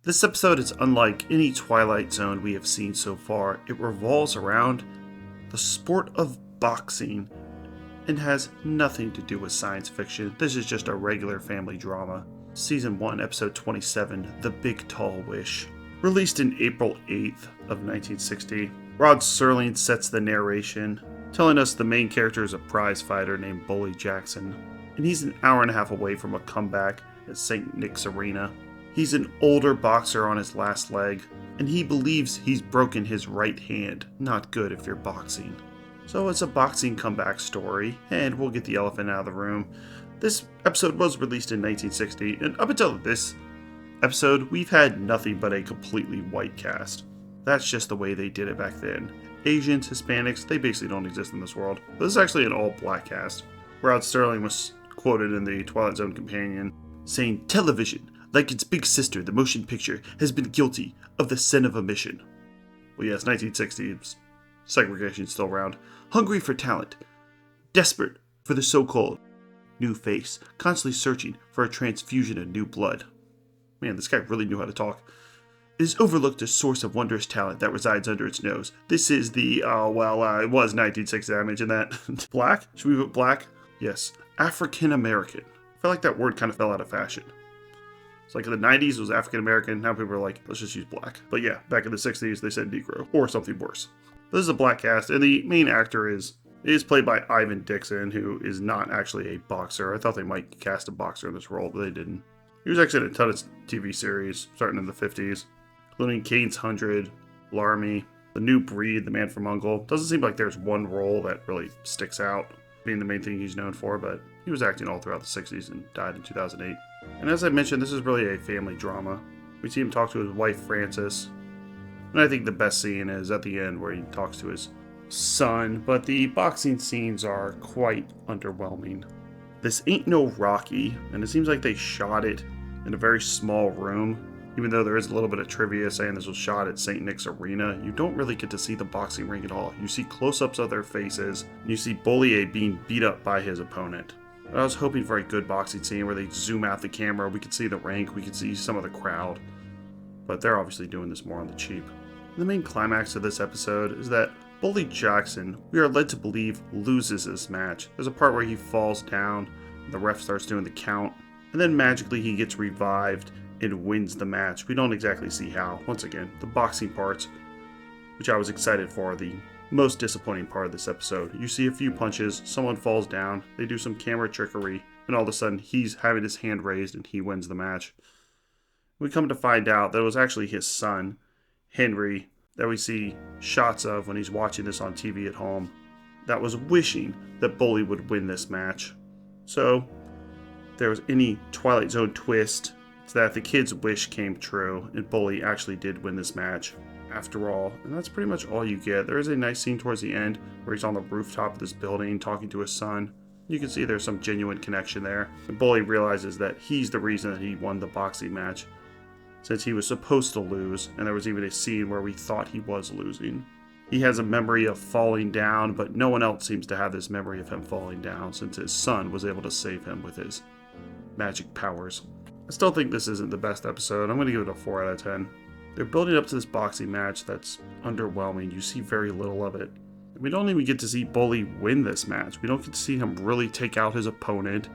This episode is unlike any Twilight Zone we have seen so far. It revolves around the sport of boxing and has nothing to do with science fiction. This is just a regular family drama. Season 1, Episode 27, The Big Tall Wish. Released in April 8th of 1960, Rod Serling sets the narration, telling us the main character is a prize fighter named Bully Jackson, and he's an hour and a half away from a comeback at St. Nick's Arena. He's an older boxer on his last leg, and he believes he's broken his right hand. Not good if you're boxing. So it's a boxing comeback story, and we'll get the elephant out of the room. This episode was released in 1960, and up until this episode, we've had nothing but a completely white cast. That's just the way they did it back then. Asians, Hispanics, they basically don't exist in this world. This is actually an all-black cast. Rod Serling was quoted in the Twilight Zone Companion saying, "Television, like its big sister, the motion picture, has been guilty of the sin of omission." Well, yes, 1960s, segregation's still around. Hungry for talent, desperate for the so-called new face, constantly searching for a transfusion of new blood. Man, this guy really knew how to talk. It is overlooked a source of wondrous talent that resides under its nose. This is the, it was 1960, I mentioned that. Black? Should we put black? Yes. African American. I feel like that word kind of fell out of fashion. It's like in the 90s it was African American, now people are like, let's just use black. But yeah, back in the 60s they said Negro, or something worse. This is a black cast, and the main actor is played by Ivan Dixon, who is not actually a boxer. I thought they might cast a boxer in this role, but they didn't. He was actually in a ton of TV series, starting in the 50s, including Kane's 100, Larmy, The New Breed, The Man from U.N.C.L.E. Doesn't seem like there's one role that really sticks out, being the main thing he's known for, but he was acting all throughout the 60s and died in 2008. And as I mentioned, this is really a family drama. We see him talk to his wife, Frances. And I think the best scene is at the end where he talks to his son, but the boxing scenes are quite underwhelming. This ain't no Rocky, and it seems like they shot it in a very small room. Even though there is a little bit of trivia saying this was shot at St. Nick's Arena, you don't really get to see the boxing ring at all. You see close-ups of their faces, and you see Bollier being beat up by his opponent. I was hoping for a good boxing scene where they zoom out the camera, we could see the rank, we could see some of the crowd. But they're obviously doing this more on the cheap. The main climax of this episode is that Bully Jackson, we are led to believe, loses this match. There's a part where he falls down, the ref starts doing the count, and then magically he gets revived and wins the match. We don't exactly see how. Once again, the boxing parts, which I was excited for, are the most disappointing part of this episode. You see a few punches, someone falls down, they do some camera trickery, and all of a sudden he's having his hand raised and he wins the match. We come to find out that it was actually his son, Henry, that we see shots of when he's watching this on TV at home, that was wishing that Bully would win this match. So, if there was any Twilight Zone twist, it's that the kid's wish came true, and Bully actually did win this match after all. And that's pretty much all you get. There is a nice scene towards the end where he's on the rooftop of this building talking to his son. You can see there's some genuine connection there. And Bully realizes that he's the reason that he won the boxing match, since he was supposed to lose, and there was even a scene where we thought he was losing. He has a memory of falling down, but no one else seems to have this memory of him falling down, since his son was able to save him with his magic powers. I still think this isn't the best episode. I'm going to give it a 4 out of 10. They're building up to this boxing match that's underwhelming. You see very little of it. We don't even get to see Bully win this match. We don't get to see him really take out his opponent,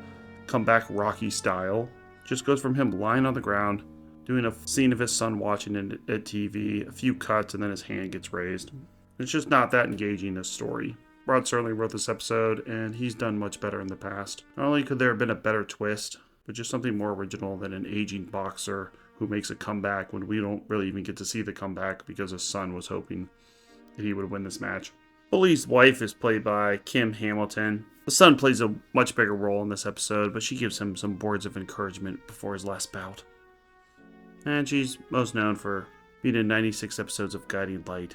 come back Rocky style. Just goes from him lying on the ground, doing a scene of his son watching it at TV, a few cuts, and then his hand gets raised. It's just not that engaging a story. Rod Serling wrote this episode, and he's done much better in the past. Not only could there have been a better twist, but just something more original than an aging boxer who makes a comeback when we don't really even get to see the comeback because his son was hoping that he would win this match. Bully's wife is played by Kim Hamilton. The son plays a much bigger role in this episode, but she gives him some words of encouragement before his last bout. And she's most known for being in 96 episodes of Guiding Light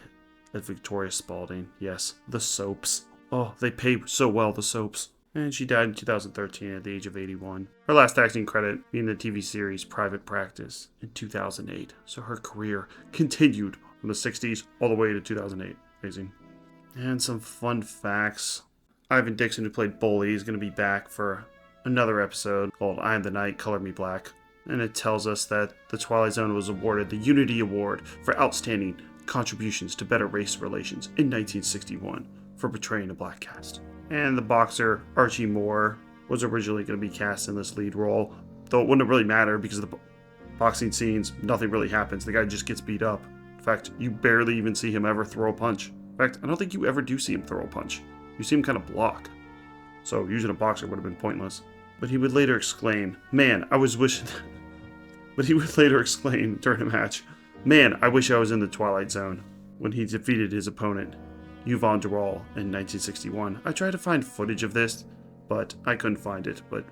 as Victoria Spalding. Yes, the soaps. Oh, they pay so well, the soaps. And she died in 2013 at the age of 81. Her last acting credit being the TV series Private Practice in 2008. So her career continued from the 60s all the way to 2008. Amazing. And some fun facts. Ivan Dixon, who played Bully, is going to be back for another episode called I Am the Night, Color Me Black. And it tells us that the Twilight Zone was awarded the Unity Award for outstanding contributions to better race relations in 1961 for portraying a black cast. And the boxer Archie Moore was originally going to be cast in this lead role, though it wouldn't have really mattered because of the boxing scenes, nothing really happens. The guy just gets beat up. In fact, you barely even see him ever throw a punch. In fact, I don't think you ever do see him throw a punch. You see him kind of block. So using a boxer would have been pointless. But he would later exclaim, "Man, I was wishing..." But he would later exclaim during a match, "Man, I wish I was in the Twilight Zone," when he defeated his opponent, Yvonne Dural, in 1961. I tried to find footage of this, but I couldn't find it. But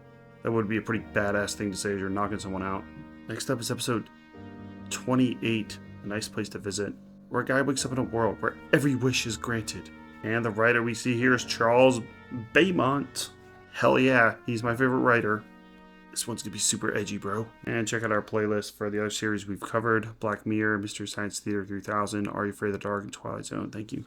that would be a pretty badass thing to say as you're knocking someone out. Next up is episode 28, A Nice Place to Visit, where a guy wakes up in a world where every wish is granted. And the writer we see here is Charles Beaumont. Hell yeah, he's my favorite writer. This one's gonna be super edgy, bro. And check out our playlist for the other series we've covered: Black Mirror, Mystery Science Theater 3000, Are You Afraid of the Dark, and Twilight Zone. Thank you.